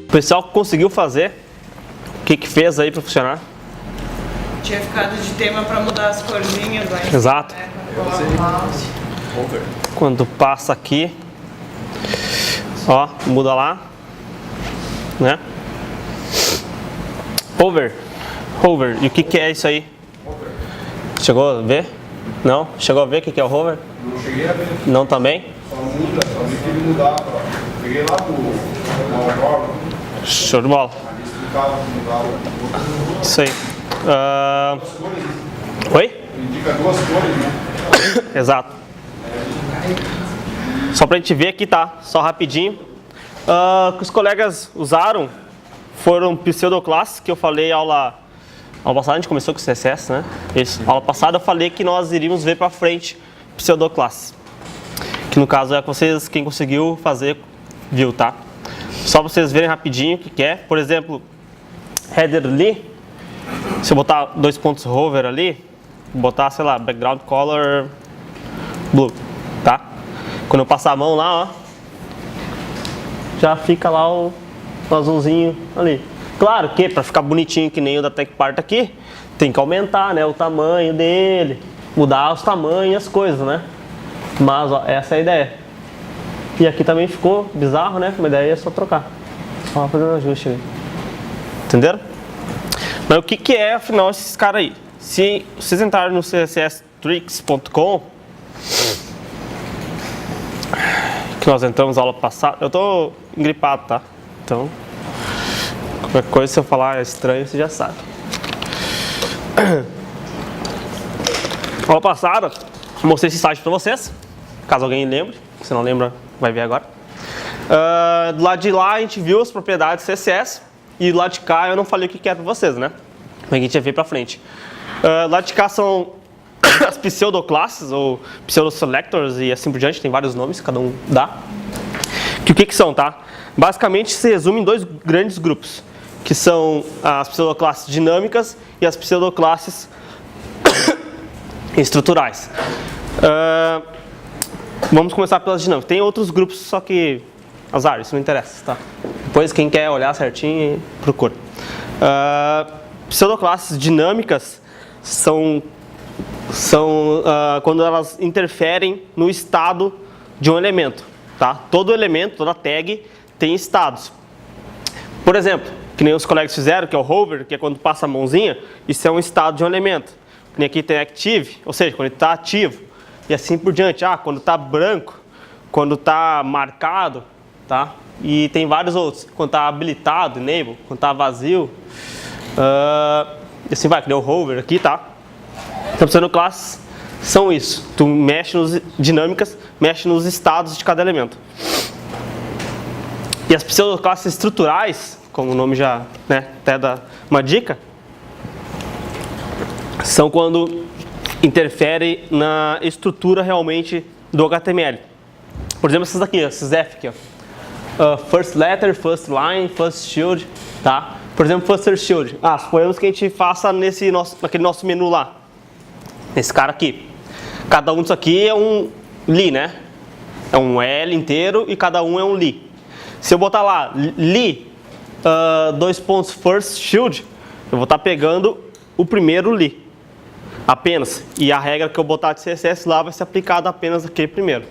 O pessoal conseguiu fazer, o que fez aí para funcionar? Tinha ficado de tema para mudar as corzinhas lá em cima, Exato. né? Quando coloca o mouse. Quando passa aqui, ó, muda lá, né? Hover. E o que é isso aí? Chegou a ver? Não? Chegou a ver o que é o hover? Não cheguei a ver. Não também? Só muda, só vi que ele mudava. Peguei lá pro Show de bola. ali explicava que mudava. Isso aí. Duas cores, Oi? indica duas cores, né? Exato. Só pra gente ver aqui, tá? Só rapidinho. O que os colegas usaram foram pseudoclasses, que eu falei aula passada, a gente começou com CSS, né? Isso. Aula passada eu falei que nós iríamos ver pra frente pseudoclasses. Que no caso é que vocês, quem conseguiu fazer, viu, tá? Só pra vocês verem rapidinho o que é. Por exemplo, header ali. Se eu botar 2 pontos hover ali, botar, sei lá, background color blue, tá? Quando eu passar a mão lá, ó, já fica lá o azulzinho ali. Claro que para ficar bonitinho que nem o da TechPart aqui, tem que aumentar, né, o tamanho dele, mudar os tamanhos e as coisas, né? Mas ó, essa é a ideia. E aqui também ficou bizarro, né? Uma ideia é só trocar. Só fazer um ajuste aí. Entenderam? Mas o que é, afinal, esses caras aí? Se vocês entrarem no csstricks.com, que nós entramos na aula passada, eu tô engripado, tá? Então, qualquer coisa, se eu falar estranho, você já sabe. Aula passada, mostrei esse site pra vocês, caso alguém lembre. Se não lembra, vai ver agora. Do lado de lá, a gente viu as propriedades CSS. E do lado de cá, eu não falei o que era pra vocês, né? Mas a gente ia ver pra frente. Do lado de cá são as pseudoclasses, ou pseudoselectors e assim por diante. Tem vários nomes, cada um dá. O que são, tá? Basicamente, se resume em dois grandes grupos. Que são as pseudoclasses dinâmicas e as pseudoclasses estruturais. Vamos começar pelas dinâmicas. Tem outros grupos, só que azar, isso não interessa, tá? Depois quem quer olhar certinho, procura. Pseudoclasses dinâmicas são quando elas interferem no estado de um elemento, tá? Todo elemento, toda tag tem estados. Por exemplo, que nem os colegas fizeram, que é o hover, que é quando passa a mãozinha, isso é um estado de um elemento. Que nem aqui tem active, ou seja, quando ele está ativo. E assim por diante. Quando está branco, quando está marcado, tá? E tem vários outros. Quando está habilitado, enable, quando está vazio. E assim vai, que nem o hover aqui, tá? Então, pseudoclasses são isso. Tu mexe nos dinâmicas, mexe nos estados de cada elemento. E as pseudoclasses estruturais, como o nome já, né, até dá uma dica, são quando interfere na estrutura realmente do HTML. Por exemplo, essas daqui, esses F aqui, ó. First letter, first line, first shield, tá? Por exemplo, first shield. Suponhamos que a gente faça naquele nosso menu lá. Nesse cara aqui. Cada um disso aqui é um li, né? É um L inteiro e cada um é um li. Se eu botar lá li, 2 pontos first shield, eu vou estar pegando o primeiro li. Apenas. E a regra que eu botar de CSS lá vai ser aplicada apenas naquele primeiro.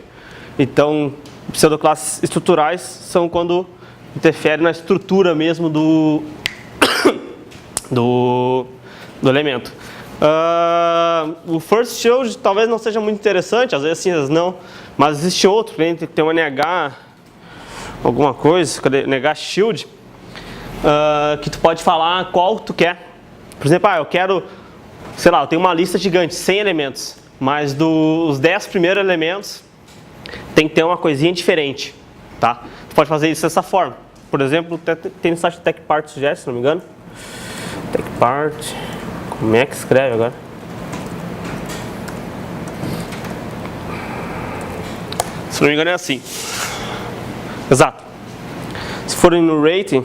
Então, pseudoclasses estruturais são quando interfere na estrutura mesmo do elemento. O first shield talvez não seja muito interessante, às vezes sim, às vezes não. Mas existe outro, tem que ter um NH, alguma coisa, cadê? NH shield, que tu pode falar qual tu quer. Por exemplo, eu quero, sei lá, eu tenho uma lista gigante, 100 elementos, mas dos 10 primeiros elementos tem que ter uma coisinha diferente, tá? Tu pode fazer isso dessa forma. Por exemplo, tem no site TechPart sugere, se não me engano. TechPart, como é que escreve agora? Se não me engano é assim. Exato. Se forem no rating,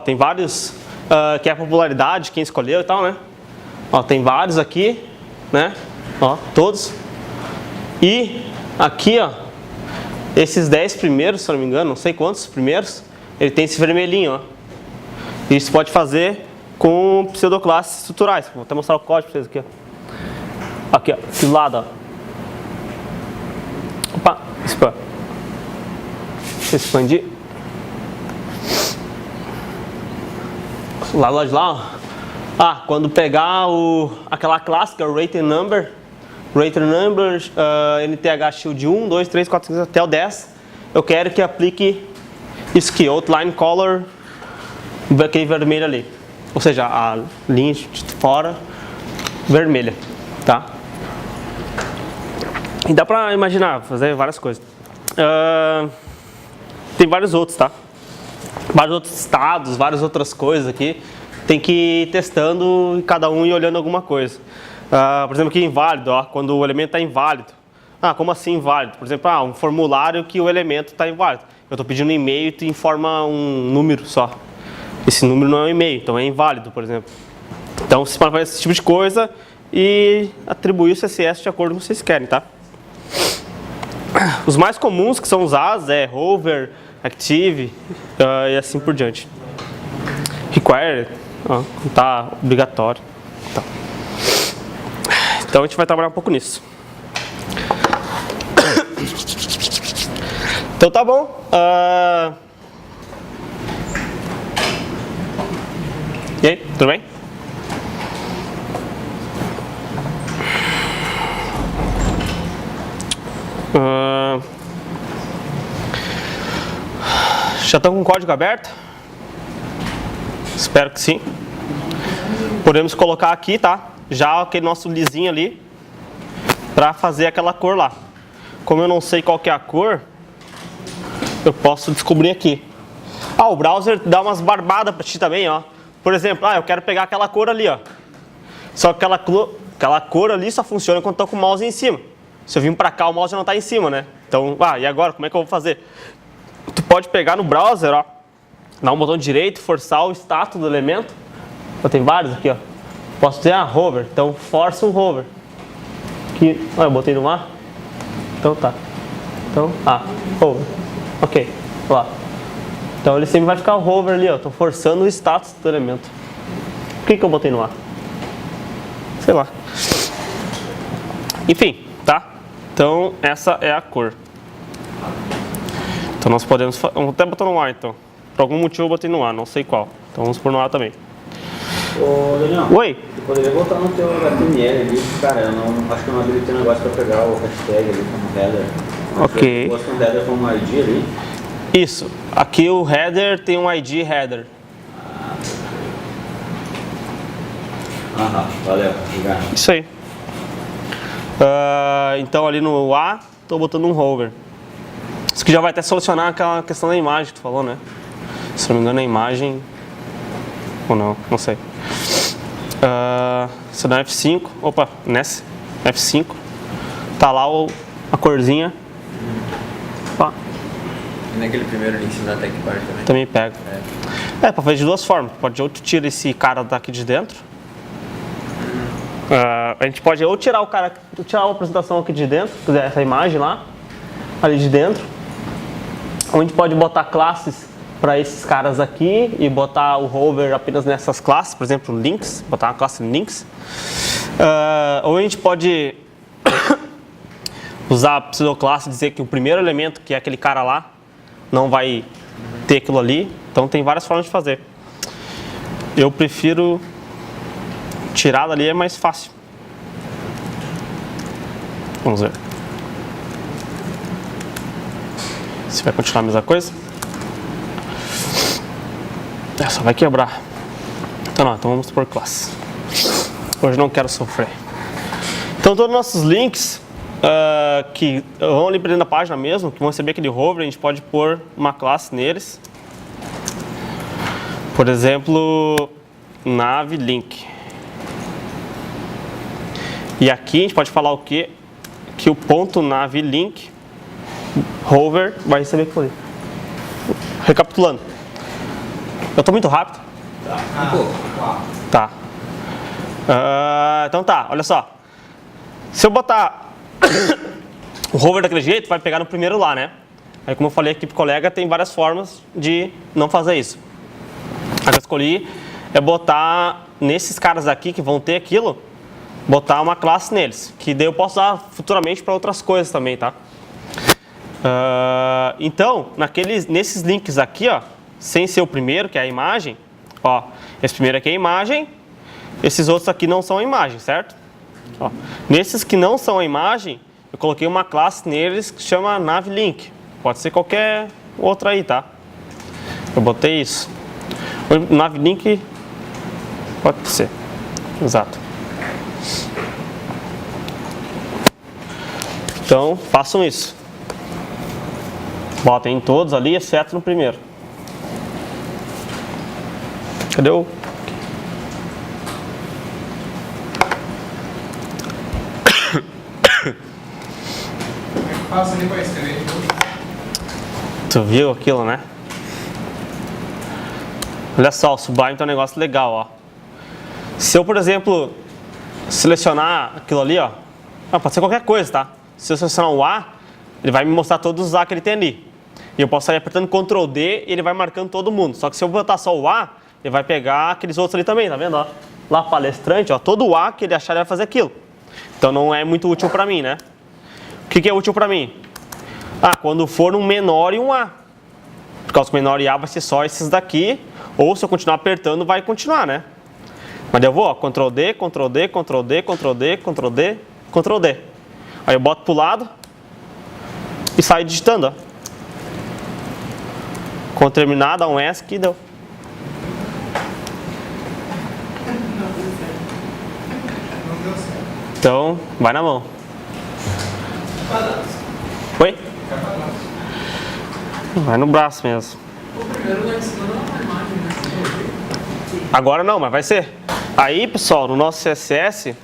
tem vários, que é a popularidade, quem escolheu e tal, né? Ó, tem vários aqui, né? Ó, todos. E aqui, ó, esses 10 primeiros, se eu não me engano, não sei quantos primeiros, ele tem esse vermelhinho, ó. Isso pode fazer com pseudoclasses estruturais. Vou até mostrar o código para vocês aqui, ó. Aqui, ó, aqui do lado, ó. Opa, expand. Deixa eu expandir. Lá de lá, ó. Ah, quando pegar aquela classe que é o Rated Number, NTH Shield 1, 2, 3, 4, 5 até o 10, eu quero que aplique isso aqui, Outline Color, aquele vermelho ali. Ou seja, a linha de fora vermelha, tá? E dá pra imaginar, fazer várias coisas. Tem vários outros, tá? Vários outros estados, várias outras coisas aqui. Tem que ir testando e cada um ir olhando alguma coisa. Por exemplo, aqui inválido, ó, quando o elemento está inválido. Ah, como assim inválido? Por exemplo, um formulário que o elemento está inválido. Eu estou pedindo um e-mail e tu informa um número só. Esse número não é um e-mail, então é inválido, por exemplo. Então, vocês podem fazer esse tipo de coisa e atribuir o CSS de acordo com o que vocês querem, tá? Os mais comuns que são usados é hover, active e assim por diante. Required, não está obrigatório. Tá. Então a gente vai trabalhar um pouco nisso. Então tá bom. E aí, tudo bem? Já estão com o código aberto? Espero que sim. Podemos colocar aqui, tá? Já aquele nosso lisinho ali para fazer aquela cor lá. Como eu não sei qual que é a cor, eu posso descobrir aqui. O browser dá umas barbadas para ti também, ó. Por exemplo, eu quero pegar aquela cor ali, ó. Só que aquela cor ali só funciona quando eu tô com o mouse em cima. Se eu vim para cá, o mouse já não está em cima, né? Então, e agora? Como é que eu vou fazer? Tu pode pegar no browser, ó, dar um botão direito, forçar o status do elemento. Tem vários aqui, ó. Posso dizer, hover. Então, força um hover. Aqui, eu botei no ar. Então, tá. Então, hover. Ok, lá. Então, ele sempre vai ficar o hover ali, ó. Tô forçando o status do elemento. Por que eu botei no ar? Sei lá. Enfim, tá? Então, essa é a cor. Então, nós podemos... Vamos até botar no ar, então. Por algum motivo eu botei no ar, não sei qual. Então, vamos pôr no ar também. Ô, Daniel. Oi? Você poderia botar no teu HTML ali, cara, eu não, acho que eu não habilitei o negócio pra pegar o hashtag ali como header. Ok. Se fosse um header como ID ali. Isso. Aqui o header tem um ID header. Valeu. Obrigado. Isso aí. Então ali no A, estou botando um hover. Isso que já vai até solucionar aquela questão da imagem que tu falou, né? Se não me engano a imagem... Ou não, não sei. Se eu der F5, opa, nesse, F5, tá lá a corzinha. Opa. E naquele primeiro link da TechBar também? Também pega. Pra fazer de duas formas. Pode ou tu tira esse cara daqui de dentro. A gente pode ou tirar tirar a apresentação aqui de dentro, quiser essa imagem lá, ali de dentro. Ou a gente pode botar classes para esses caras aqui e botar o hover apenas nessas classes, por exemplo, links, botar uma classe links. Ou a gente pode usar a pseudoclasse e dizer que o primeiro elemento, que é aquele cara lá, não vai ter aquilo ali. Então tem várias formas de fazer. Eu prefiro tirar dali, é mais fácil. Vamos ver. Se vai continuar a mesma coisa. Só vai quebrar. Então vamos por classe. Hoje não quero sofrer. Então todos os nossos links que vão ali para dentro da página mesmo, que vão receber aquele hover, a gente pode pôr uma classe neles. Por exemplo, nav link. E aqui a gente pode falar o quê? Que o ponto nav link hover vai receber aquilo ali. Recapitulando. Eu estou muito rápido? Um pouco. Tá. Então tá, olha só. Se eu botar o hover daquele jeito, vai pegar no primeiro lá, né? Aí, como eu falei aqui pro colega, tem várias formas de não fazer isso. A que eu escolhi é botar nesses caras aqui que vão ter aquilo, botar uma classe neles, que daí eu posso usar futuramente para outras coisas também, tá? Então, nesses links aqui, ó, sem ser o primeiro, que é a imagem, ó, esse primeiro aqui é a imagem, esses outros aqui não são a imagem, certo? Ó, nesses que não são a imagem, eu coloquei uma classe neles que chama navLink. Pode ser qualquer outra aí, tá? Eu botei isso. O navLink pode ser. Exato. Então, façam isso. Botem em todos ali, exceto no primeiro. Cadê o... Passa ali para escrever de novo. Tu viu aquilo, né? Olha só, o Sublime tem um negócio legal, ó. Se eu, por exemplo, selecionar aquilo ali, ó, pode ser qualquer coisa, tá? Se eu selecionar o A, ele vai me mostrar todos os A que ele tem ali. E eu posso sair apertando Ctrl D e ele vai marcando todo mundo. Só que se eu botar só o A, ele vai pegar aqueles outros ali também, tá vendo? Ó? Lá, palestrante, ó, todo o A que ele achar ele vai fazer aquilo. Então não é muito útil pra mim, né? O que é útil pra mim? Quando for um menor e um A. Por causa que o menor e A vai ser só esses daqui. Ou se eu continuar apertando, vai continuar, né? Mas eu vou, ó, Ctrl D, Ctrl D, Ctrl D, Ctrl D, Ctrl D, Ctrl D. Aí eu boto pro lado e saio digitando, ó. Quando terminar, dá um ESC e deu. Então, vai na mão. Oi? Vai no braço mesmo. Agora não, mas vai ser. Aí, pessoal, no nosso CSS,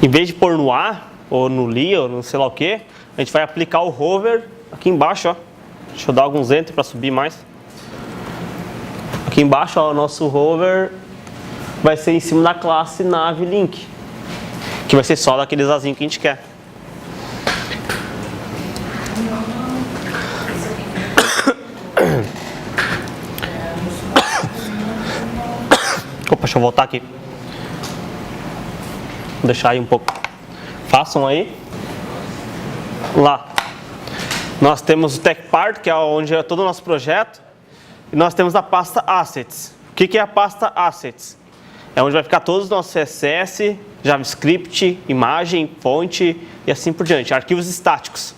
em vez de pôr no A, ou no li, ou no sei lá o que, a gente vai aplicar o hover aqui embaixo, ó. Deixa eu dar alguns enter para subir mais. Aqui embaixo, ó, o nosso hover vai ser em cima da classe navLink, que vai ser só daqueles azinhos que a gente quer. Opa, deixa eu voltar aqui. Vou deixar aí um pouco. Façam aí. Lá. Nós temos o TechPart, que é onde é todo o nosso projeto. E nós temos a pasta Assets. O que é a pasta Assets? É onde vai ficar todos os nossos CSS, JavaScript, imagem, fonte e assim por diante. Arquivos estáticos.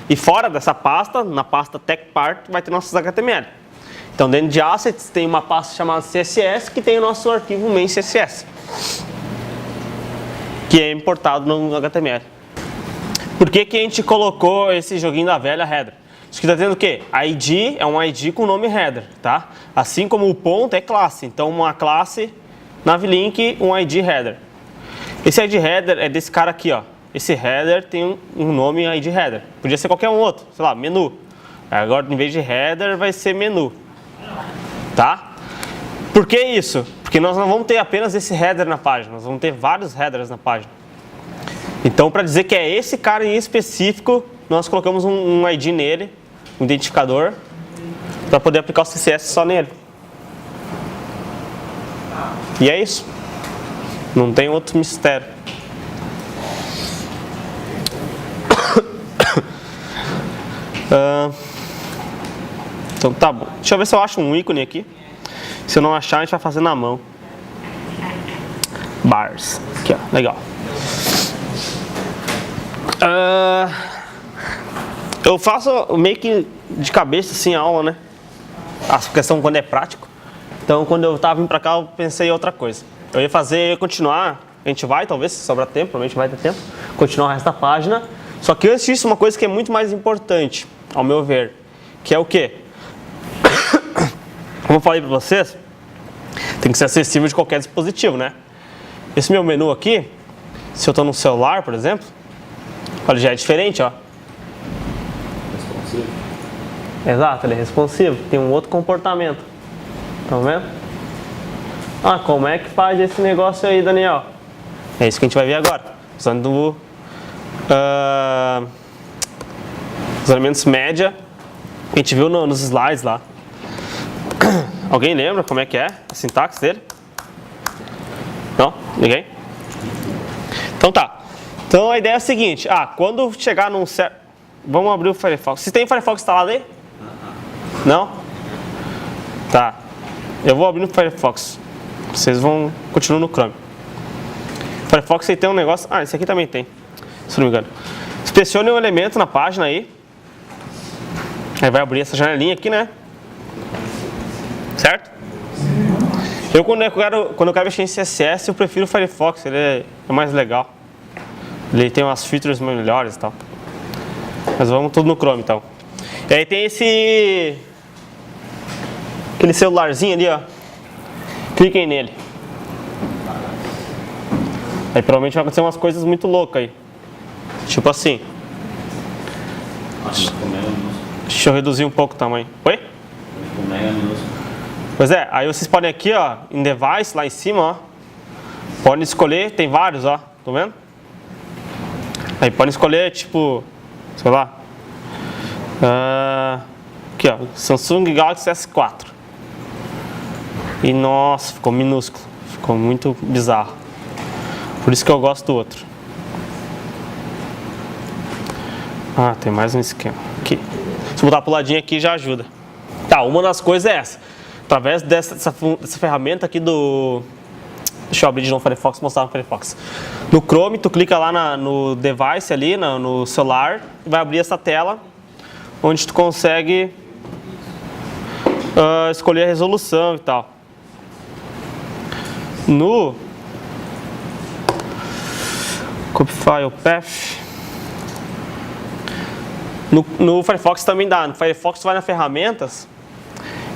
E fora dessa pasta, na pasta TechPart, vai ter nossos HTML. Então, dentro de Assets, tem uma pasta chamada CSS, que tem o nosso arquivo main CSS, que é importado no HTML. Por que a gente colocou esse joguinho da velha header? Isso que está dizendo o quê? ID é um ID com o nome header, tá? Assim como o ponto é classe. Então, uma classe navLink, um ID header. Esse ID header é desse cara aqui, ó. Esse header tem um nome ID header. Podia ser qualquer um outro, sei lá, menu. Agora, em vez de header, vai ser menu. Tá? Por que isso? Porque nós não vamos ter apenas esse header na página, nós vamos ter vários headers na página. Então, para dizer que é esse cara em específico, nós colocamos um ID nele, um identificador, para poder aplicar o CSS só nele. E é isso. Não tem outro mistério. Então tá bom. Deixa eu ver se eu acho um ícone aqui. Se eu não achar, a gente vai fazer na mão. Bars. Aqui, ó. Legal. Eu faço meio que de cabeça assim a aula, né? A questão quando é prático. Então, quando eu tava vindo pra cá, eu pensei em outra coisa. Eu ia continuar. A gente vai, talvez, se sobrar tempo, provavelmente vai ter tempo. Continuar o resto da página. Só que antes disso, uma coisa que é muito mais importante, ao meu ver, que é o quê? Como eu falei para vocês, tem que ser acessível de qualquer dispositivo, né? Esse meu menu aqui, se eu estou no celular, por exemplo, olha, já é diferente, ó. Exato, ele é responsivo, tem um outro comportamento. Estão vendo? Ah, como é que faz esse negócio aí, Daniel? É isso que a gente vai ver agora. Usando os elementos média que a gente viu nos slides lá. Alguém lembra como é que é a sintaxe dele? Não? Ninguém? Então tá. Então a ideia é a seguinte. Quando chegar num certo... Vamos abrir o Firefox. Vocês têm o Firefox instalado aí? Não? Tá. Eu vou abrir no Firefox. Vocês vão continuar no Chrome. Firefox aí tem um negócio... esse aqui também tem. Se não me engano. Inspecione um elemento na página aí. Aí vai abrir essa janelinha aqui, né? Certo? Eu quando eu quero mexer em CSS, eu prefiro o Firefox. Ele é mais legal. Ele tem umas features melhores e tal. Mas vamos tudo no Chrome, então. E aí tem aquele celularzinho ali, ó. Cliquem nele. Aí provavelmente vai acontecer umas coisas muito loucas aí. Tipo assim. Deixa eu reduzir um pouco o tamanho. Oi? Pois é, aí vocês podem aqui, ó, em Device, lá em cima, ó. Podem escolher, tem vários, ó. Tá vendo? Aí podem escolher, tipo, sei lá. Aqui, ó, Samsung Galaxy S4. E nossa, ficou minúsculo. Ficou muito bizarro. Por isso que eu gosto do outro. Tem mais um esquema. Aqui. Se botar pro ladinho aqui já ajuda. Tá, uma das coisas é essa. Através dessa ferramenta aqui do... Deixa eu abrir de novo o Firefox e mostrar no Firefox. No Chrome, tu clica lá no device ali, no celular, e vai abrir essa tela, onde tu consegue escolher a resolução e tal. No Copy File Path, no Firefox também dá. No Firefox tu vai nas ferramentas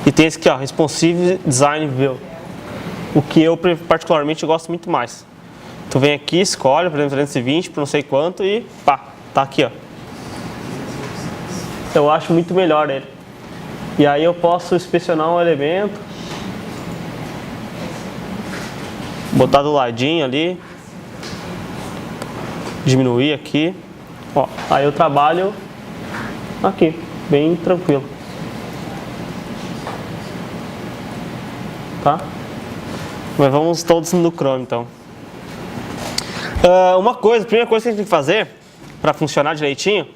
e tem esse aqui, ó, Responsive Design View. O que eu particularmente gosto muito mais. Tu vem aqui, escolhe, por exemplo, 320 por não sei quanto e pá, tá aqui, ó. Eu acho muito melhor ele. E aí eu posso inspecionar um elemento, botar do ladinho ali, diminuir aqui, ó. Aí eu trabalho aqui, bem tranquilo. Tá? Mas vamos todos no Chrome, então. A primeira coisa que a gente tem que fazer para funcionar direitinho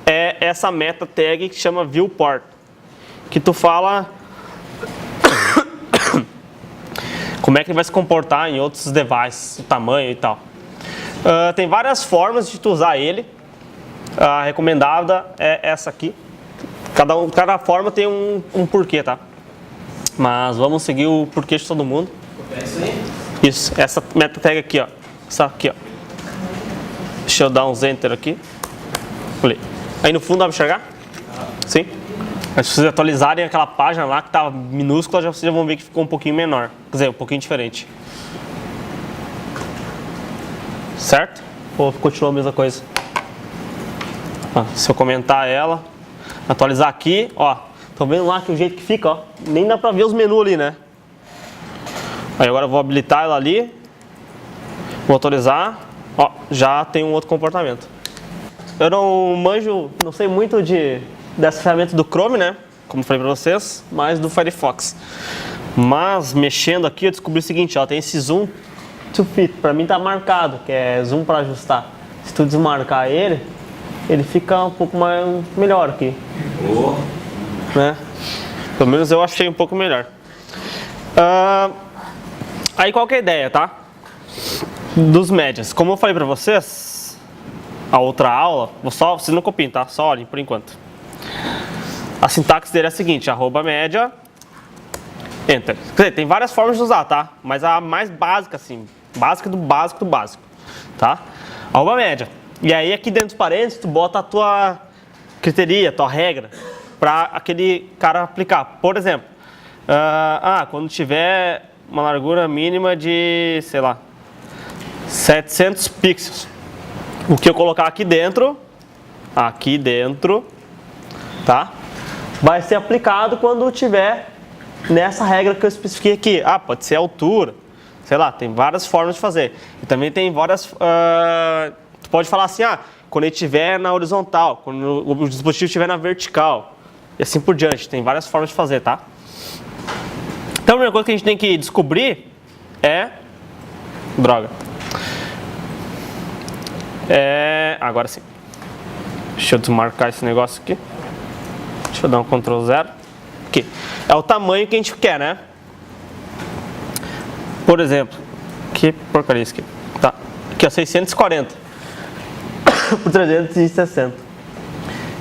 é essa meta tag que chama viewport, que tu fala como é que ele vai se comportar em outros devices, o tamanho e tal. Tem várias formas de tu usar ele. A recomendada é essa aqui. Cada forma tem um porquê, tá? Mas vamos seguir o porquê de todo mundo. Isso, essa meta tag aqui, ó. Essa aqui, ó. Deixa eu dar uns enter aqui. Aí no fundo dá pra enxergar? Sim? Mas se vocês atualizarem aquela página lá que estava minúscula, vocês já vão ver que ficou um pouquinho menor. Quer dizer, um pouquinho diferente. Certo? Ou continua a mesma coisa? Se eu comentar ela, atualizar aqui, ó. Estão vendo lá que o jeito que fica, ó. Nem dá pra ver os menus ali, né? Aí agora eu vou habilitar ela ali. Vou atualizar. Ó, já tem um outro comportamento. Eu não sei muito dessa ferramenta do Chrome, né? Como eu falei pra vocês, mas do Firefox. Mas mexendo aqui eu descobri o seguinte, ó, tem esse zoom to fit. Pra mim tá marcado, que é zoom para ajustar. Se tu desmarcar ele fica um pouco melhor aqui. Né? Pelo menos eu achei um pouco melhor. Aí qual que é a ideia, tá? Dos médias. Como eu falei pra vocês, a outra aula, vocês não copiem, tá? Só olhem por enquanto. A sintaxe dele é a seguinte, @média, enter. Quer dizer, tem várias formas de usar, tá? Mas a mais básica, assim, básica do básico do básico, tá? @média. E aí aqui dentro dos parênteses, tu bota a tua criteria, a tua regra, para aquele cara aplicar. Por exemplo, quando tiver uma largura mínima de, sei lá, 700 pixels. O que eu colocar aqui dentro, tá? vai ser aplicado quando tiver nessa regra que eu especifiquei aqui. Ah, pode ser altura, sei lá, tem várias formas de fazer. E também tem várias... tu pode falar assim, quando ele estiver na horizontal, quando o dispositivo estiver na vertical, e assim por diante. Tem várias formas de fazer, tá? Então a primeira coisa que a gente tem que descobrir é... Droga. Agora sim. Deixa eu desmarcar esse negócio aqui. Deixa eu dar um Ctrl 0. Aqui. É o tamanho que a gente quer, né? Por exemplo, que porcaria isso aqui. Tá. Aqui, ó, 640 por 360.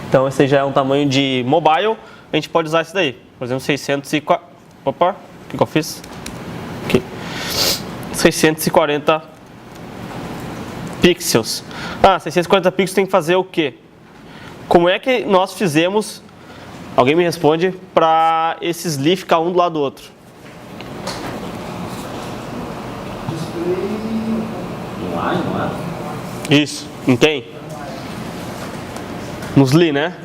Então, esse já é um tamanho de mobile. A gente pode usar esse daí. Por exemplo, 640. Opa, o que eu fiz? Aqui. 640 pixels. 640 pixels tem que fazer o quê? Como é que nós fizemos, alguém me responde, para esses li ficar um do lado do outro? Inline, não é? Isso, em quem? Nos li, né?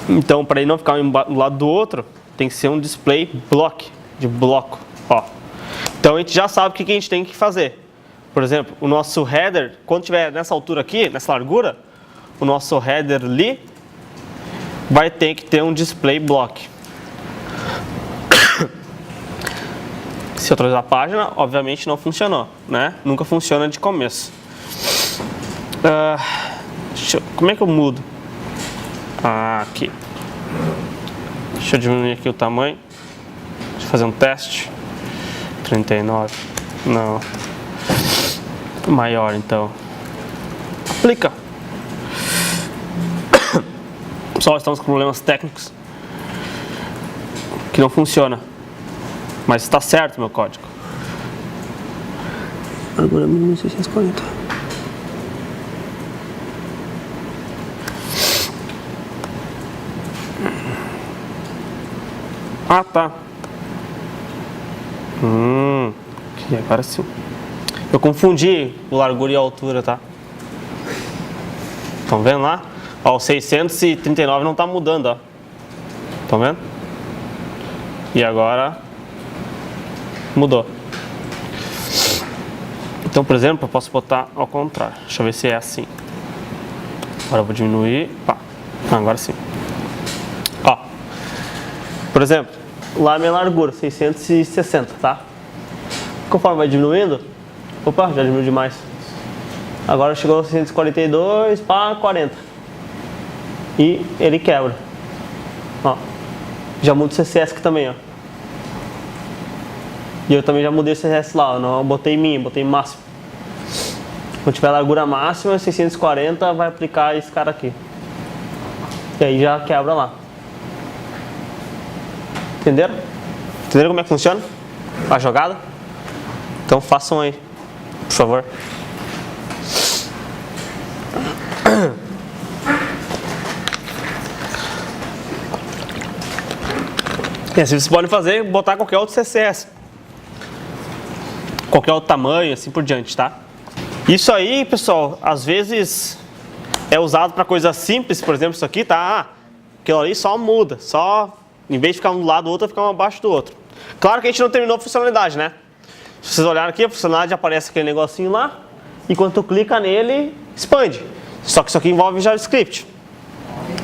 Então, para ele não ficar um do lado do outro, tem que ser um display block, de bloco. Ó. Então, a gente já sabe o que a gente tem que fazer. Por exemplo, o nosso header, quando estiver nessa altura aqui, nessa largura, o nosso header li vai ter que ter um display block. Se eu atualizar a página, obviamente não funcionou, né? Nunca funciona de começo. Como é que eu mudo? Aqui. Deixa eu diminuir aqui o tamanho. Deixa eu fazer um teste. 39. Não. Maior, então. Aplica. Pessoal, estamos com problemas técnicos que não funciona. Mas está certo meu código. Agora 1640. Tá. Aqui, agora sim. Eu confundi o largura e a altura, tá? Estão vendo lá? Ó, o 639 não está mudando, ó. Estão vendo? E agora mudou. Então, por exemplo, eu posso botar ao contrário. Deixa eu ver se é assim. Agora eu vou diminuir. Agora sim. Ó. Por exemplo, lá a minha largura, 660, tá? Conforme vai diminuindo, opa, já diminuiu demais. Agora chegou a 642 para 40. E ele quebra. Ó. Já muda o CSS aqui também, ó. E eu também já mudei o CSS lá, ó. Não botei min, botei máximo. Quando tiver largura máxima, 640 vai aplicar esse cara aqui. E aí já quebra lá. Entenderam? Entenderam como é que funciona a jogada? Então façam aí, por favor. E assim vocês podem fazer, botar qualquer outro CSS. Qualquer outro tamanho, assim por diante, tá? Isso aí, pessoal, às vezes é usado para coisas simples, por exemplo, isso aqui, tá? Aquilo ali só muda, só em vez de ficar um do lado do outro, ficar um abaixo do outro. Claro que a gente não terminou a funcionalidade, né? Se vocês olharem aqui, a funcionalidade aparece aquele negocinho lá, e quando tu clica nele, expande. Só que isso aqui envolve JavaScript,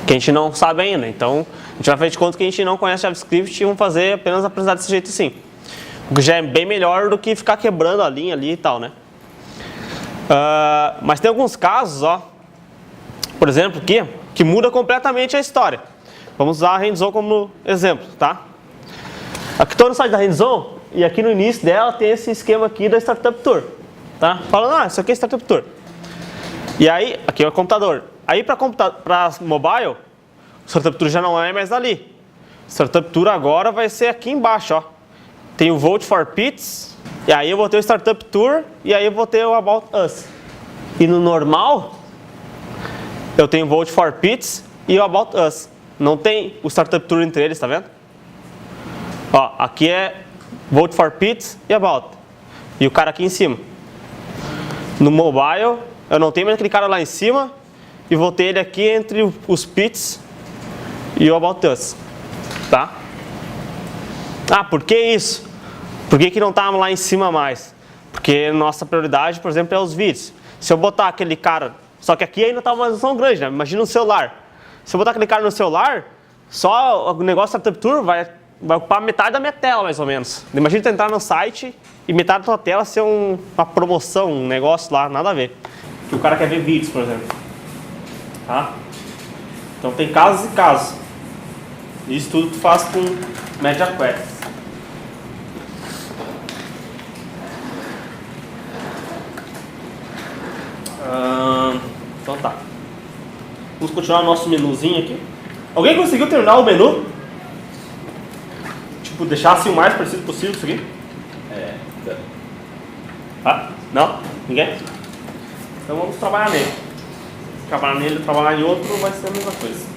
que a gente não sabe ainda. Então, a gente vai fazer de conta que a gente não conhece JavaScript e vamos fazer apenas apresentar desse jeito assim. O que já é bem melhor do que ficar quebrando a linha ali e tal, né? Mas tem alguns casos, ó, por exemplo, aqui, que muda completamente a história. Vamos usar a Hands-On como exemplo, tá? Aqui estou no site da Hands-On e aqui no início dela tem esse esquema aqui da Startup Tour, tá? Falando, isso aqui é Startup Tour. E aí, aqui é o computador. Aí para mobile, o Startup Tour já não é mais ali. Startup Tour agora vai ser aqui embaixo, ó. Tem o Vote for Pits, e aí eu vou ter o Startup Tour, e aí eu vou ter o About Us. E no normal, eu tenho o Vote for Pits e o About Us. Não tem o Startup Tour entre eles, tá vendo? Ó, aqui é Vote for Pits e About. E o cara aqui em cima. No mobile, eu não tenho mais aquele cara lá em cima, e vou ter ele aqui entre os Pits e o About Us, tá? Ah, por que isso? Por que não tá lá em cima mais? Porque nossa prioridade, por exemplo, é os vídeos. Se eu botar aquele cara, só que aqui ainda tá uma resolução grande, né? Imagina um celular. Se eu botar aquele cara no celular, só o negócio da Tour vai ocupar metade da minha tela, mais ou menos. Imagina tu entrar no site e metade da tua tela ser uma promoção, um negócio lá, nada a ver. Que o cara quer ver vídeos, por exemplo. Tá? Então tem casos e casos. Isso tudo tu faz com MediaQuest. Então tá. Vamos continuar o nosso menuzinho aqui. Alguém conseguiu terminar o menu? Tipo, deixar assim o mais parecido possível isso aqui? Ah, não? Ninguém? Então vamos trabalhar nele. Trabalhar nele, trabalhar em outro vai ser a mesma coisa.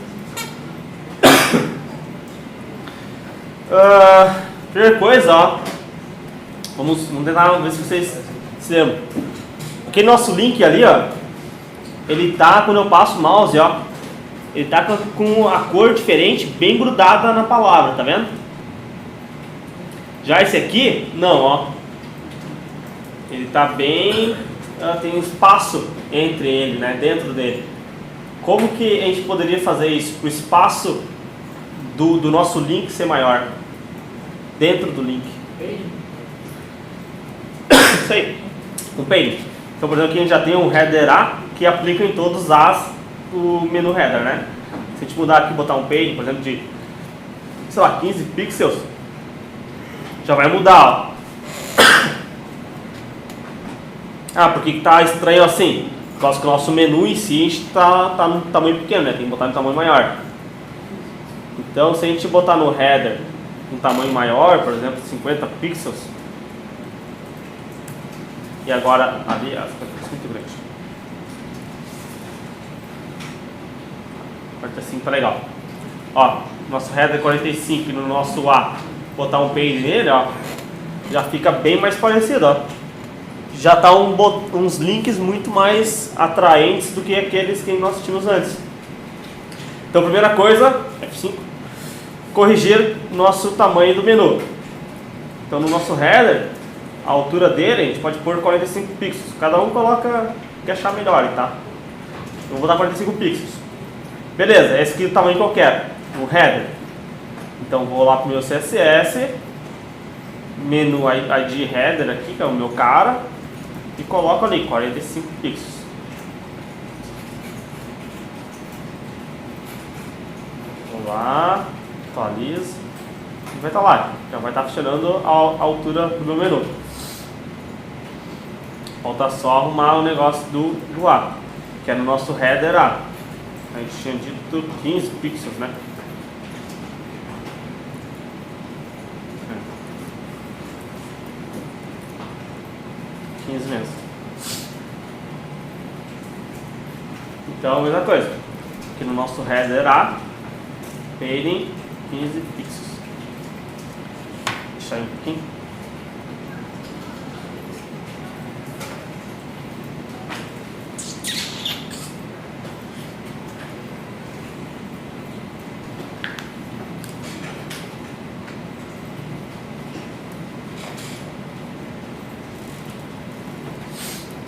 Primeira coisa, ó. Vamos tentar ver se vocês se lembram. Aquele nosso link ali, ó. Ele tá, quando eu passo o mouse, ó. Ele tá com a cor diferente, bem grudada na palavra, tá vendo? Já esse aqui, não, ó. Ele tá bem... tem um espaço entre ele, né? Dentro dele. Como que a gente poderia fazer isso? O espaço do nosso link ser maior. Dentro do link. Isso aí. Um paint. Então, por exemplo, aqui a gente já tem um header A que aplica em todos o menu header, né? Se a gente mudar aqui e botar um paint, por exemplo, de, sei lá, 15 pixels, já vai mudar, ó. Ah, por que tá estranho assim? Por causa que o nosso menu em si está no tamanho pequeno, né? Tem que botar no tamanho maior. Então, se a gente botar no header um tamanho maior, por exemplo, 50 pixels, e agora ali, fica muito grande. 45 tá legal. Ó, nosso header 45 e no nosso A, botar um page nele, ó, já fica bem mais parecido, ó. Já tá uns links muito mais atraentes do que aqueles que nós tínhamos antes. Então, primeira coisa, F5, corrigir nosso tamanho do menu. Então, no nosso header, a altura dele, a gente pode pôr 45 pixels. Cada um coloca o que achar melhor, tá? Eu vou botar 45 pixels. Beleza, esse aqui é o tamanho que eu quero, o header. Então, vou lá pro meu CSS, menu ID header aqui, que é o meu cara, e coloco ali 45 pixels. Vou lá, atualizo, e vai estar lá, já vai estar funcionando a altura do meu menu. Falta só arrumar o negócio do A, que é no nosso header A. A gente tinha dito 15 pixels, né? 15 mesmo. Então, a mesma coisa. Aqui no nosso header A, padding 15 pixels. Deixa aí um pouquinho.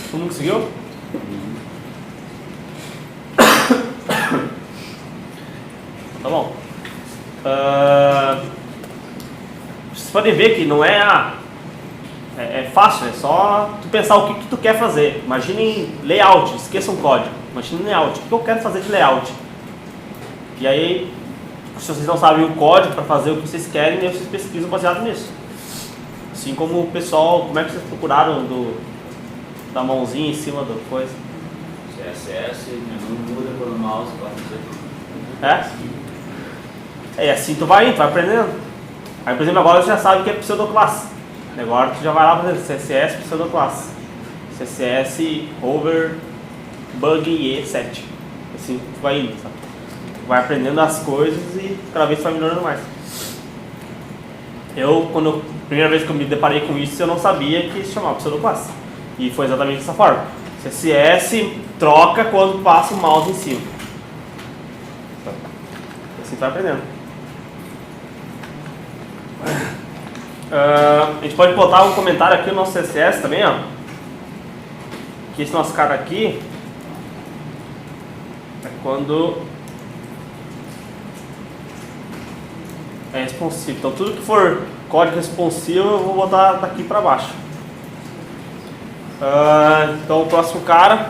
Todo mundo conseguiu? Tá bom. Vocês podem ver que não é fácil, é só tu pensar o que tu quer fazer. Imaginem layout, esqueçam o código. Imaginem layout, o que eu quero fazer de layout? E aí, se vocês não sabem o código para fazer o que vocês querem, aí vocês pesquisam baseado nisso. Assim como o pessoal, como é que vocês procuraram da mãozinha em cima da coisa? CSS, menu muda pelo mouse, pode ser. E assim tu vai aprendendo. Aí, por exemplo, agora você já sabe o que é pseudoclasse. Agora tu já vai lá fazer CSS pseudoclasse. CSS over bug E7. Assim tu vai indo, sabe? Vai aprendendo as coisas e cada vez tu vai melhorando mais. A primeira vez que eu me deparei com isso, eu não sabia que se chamava pseudoclasse. E foi exatamente dessa forma. CSS troca quando passa o mouse em cima. Assim tu vai aprendendo. A gente pode botar um comentário aqui no nosso CSS também, ó. Que esse nosso cara aqui é quando é responsivo. Então tudo que for código responsivo eu vou botar daqui para baixo. Então o próximo cara,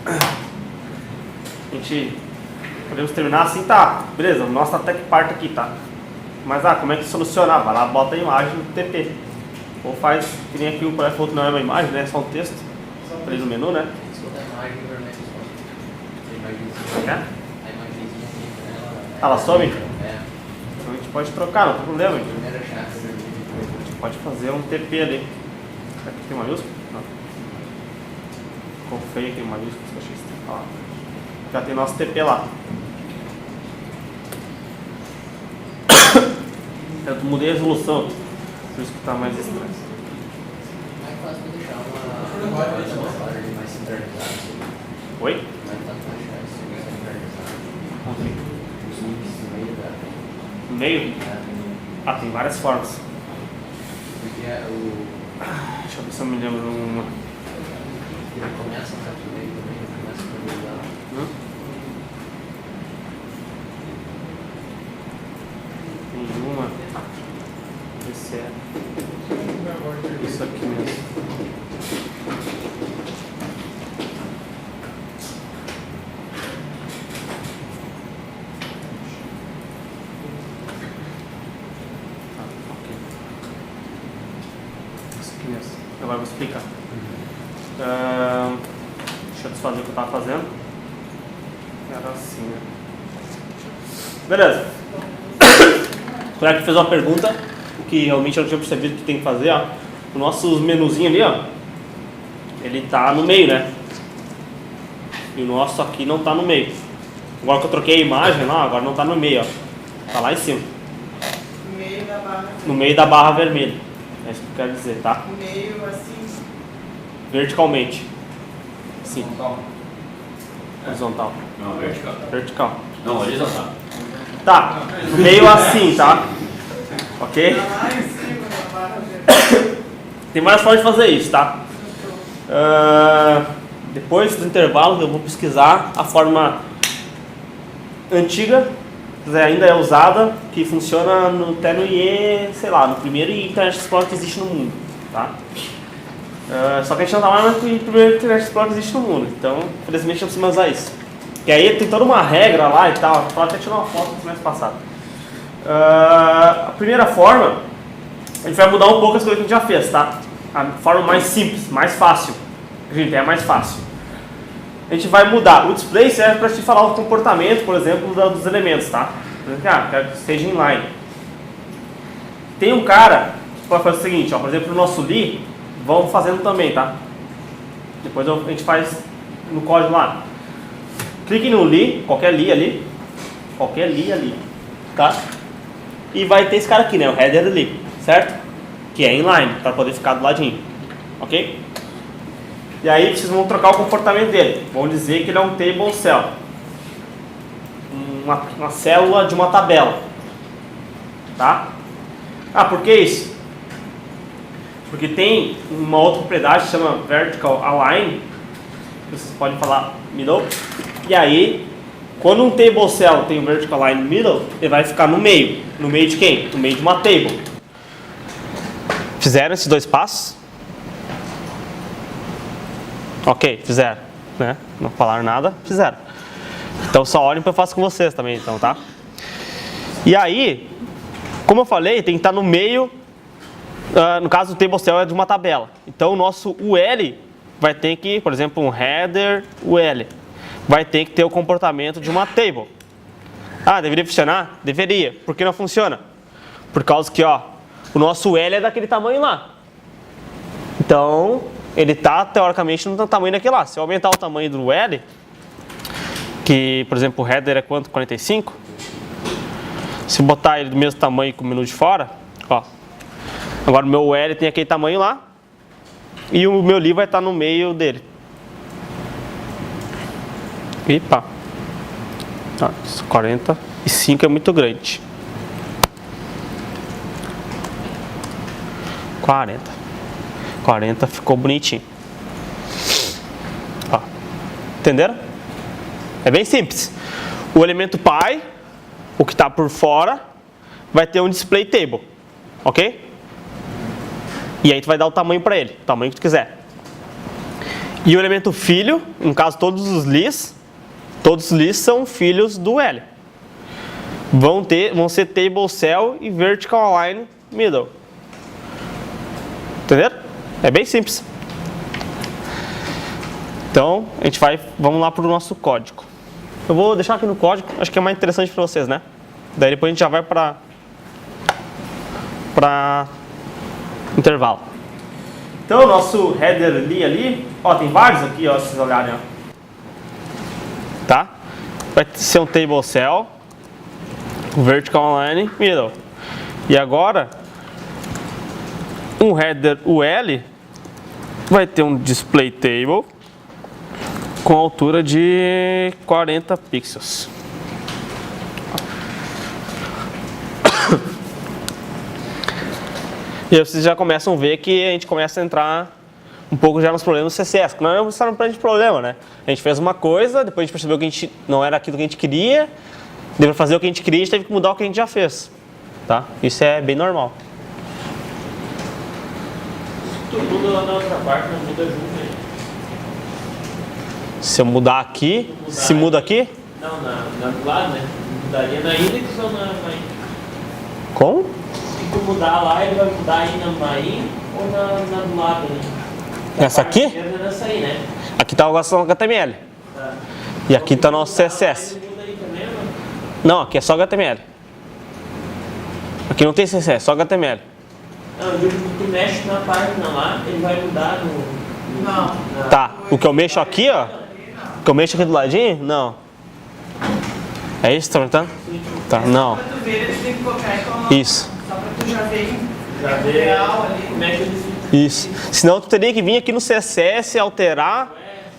a gente podemos terminar assim, tá? Beleza, o nosso attack part aqui, tá? Mas como é que solucionar? Vai lá, bota a imagem no TP. Ou faz, que nem aqui o outro não é uma imagem, né? É só um texto. Ali no menu, né? Ela some? Então a gente pode trocar, não tem problema. A gente pode fazer um TP ali. Será que tem maiúsculo? Não. Ficou feio aqui maiúsculo, se eu achei isso. Já tem nosso TP lá. Eu mudei a resolução, por isso que está mais estranho. Como é que faz para deixar uma quadra mais centralizada? Oi? Como é que faz para deixar isso mais centralizado? Os links no meio da... No meio? Tem várias formas. Porque o... Deixa eu ver se eu me lembro uma. Ele começa a ficar meio também, começa a ficar Nenhuma. Esse é. Isso aqui mesmo. Ok. Isso aqui mesmo. Agora eu vou explicar. Deixa eu desfazer o que eu estava fazendo. Era assim, né? Beleza. O colega que fez uma pergunta, que realmente eu não tinha percebido que tem que fazer, ó. O nosso menuzinho ali, ó, ele tá no meio, né? E o nosso aqui não tá no meio. Agora que eu troquei a imagem lá, agora não tá no meio, ó. Tá lá em cima. No meio da barra. No meio da barra vermelha. É isso que eu quero dizer, tá? No meio assim. Verticalmente. Sim. Horizontal. Não, vertical. Vertical. Não, horizontal. Tá. No meio assim, tá? Ok? Lá em cima da barra vermelha. Tem várias formas de fazer isso, tá? Depois do intervalo eu vou pesquisar a forma antiga, que ainda é usada, que funciona até no IE, sei lá, no primeiro Internet Explorer que existe no mundo, tá? Só que a gente não tá mais no primeiro Internet Explorer que existe no mundo, então infelizmente não precisa usar isso. Que aí tem toda uma regra lá e tal, pode até tirar uma foto do semestre passado. A primeira forma, a gente vai mudar um pouco as coisas que a gente já fez, tá? A forma mais simples, mais fácil. Gente, é mais fácil. A gente vai mudar. O display serve para te falar o comportamento, por exemplo, dos elementos, tá? Por exemplo, quero que esteja inline. Tem um cara que pode fazer o seguinte, ó, por exemplo, no nosso li, vamos fazendo também, tá? Depois a gente faz no código lá. Clique no li, qualquer li ali, tá? E vai ter esse cara aqui, né? O header ali, certo? Que é inline, para poder ficar do ladinho, ok? E aí vocês vão trocar o comportamento dele. Vão dizer que ele é um table cell, uma célula de uma tabela, tá? Por que isso? Porque tem uma outra propriedade que chama vertical align, que vocês podem falar middle. E aí, quando um table cell tem um vertical align middle, ele vai ficar no meio. No meio de quem? No meio de uma table. Fizeram esses dois passos? Ok, fizeram, né? Não falaram nada, fizeram. Então só olhem que eu faço com vocês também, então, tá? E aí, como eu falei, tem que estar no meio, no caso do table cell é de uma tabela. Então o nosso UL vai ter que, por exemplo, um header UL, vai ter que ter o comportamento de uma table. Deveria funcionar? Deveria. Por que não funciona? Por causa que, ó, o nosso UL é daquele tamanho lá. Então, ele está, teoricamente, no tamanho daquele lá. Se eu aumentar o tamanho do UL, que, por exemplo, o header é quanto? 45? Se eu botar ele do mesmo tamanho que o menu de fora, ó. Agora o meu UL tem aquele tamanho lá. E o meu li vai estar no meio dele. E pá. Ah, 45 é muito grande. 40 ficou bonitinho. Ó, entenderam? É bem simples. O elemento pi, o que está por fora, vai ter um display table, ok? E aí tu vai dar o tamanho para ele, o tamanho que tu quiser. E o elemento filho, no caso todos os list são filhos do L. Vão ser table cell e vertical align middle. Entenderam? É bem simples. Então, vamos lá para o nosso código. Eu vou deixar aqui no código, acho que é mais interessante para vocês, né? Daí depois a gente já vai para intervalo. Então, o nosso header ali, ó, tem vários aqui, ó, se vocês olharem, ó. Tá? Vai ser um table cell, vertical align middle. E agora, um header UL vai ter um display table com altura de 40 pixels. E aí vocês já começam a ver que a gente começa a entrar um pouco já nos problemas do CSS, que não é um problema, né? A gente fez uma coisa, depois a gente percebeu que não era aquilo que a gente queria, deu para fazer o que a gente queria, a gente teve que mudar o que a gente já fez, tá? Isso é bem normal. Tu muda lá na outra parte, não muda junto aí. Se eu mudar aqui, se muda aqui? Não, na do lado, né? Mudaria na index ou na main? Com? Se tu mudar lá, ele vai mudar aí na main ou na do lado, né? Essa aqui? Nessa aí, né? Aqui está o HTML. Tá. E aqui está o nosso CSS. Ele muda aí também, mano? Não, aqui é só HTML. Aqui não tem CSS, só HTML. Não, eu digo que tu mexe na página lá, ele vai mudar no... Não. Tá, o que eu mexo aqui, ó. O que eu mexo aqui do ladinho? Não. É isso que tá perguntando? Tá, não. Pra tu ver, eles têm que colocar e colocar. Isso, Só pra tu já ver Já vê real ali. como é que ele isso. Senão tu teria que vir aqui no CSS, alterar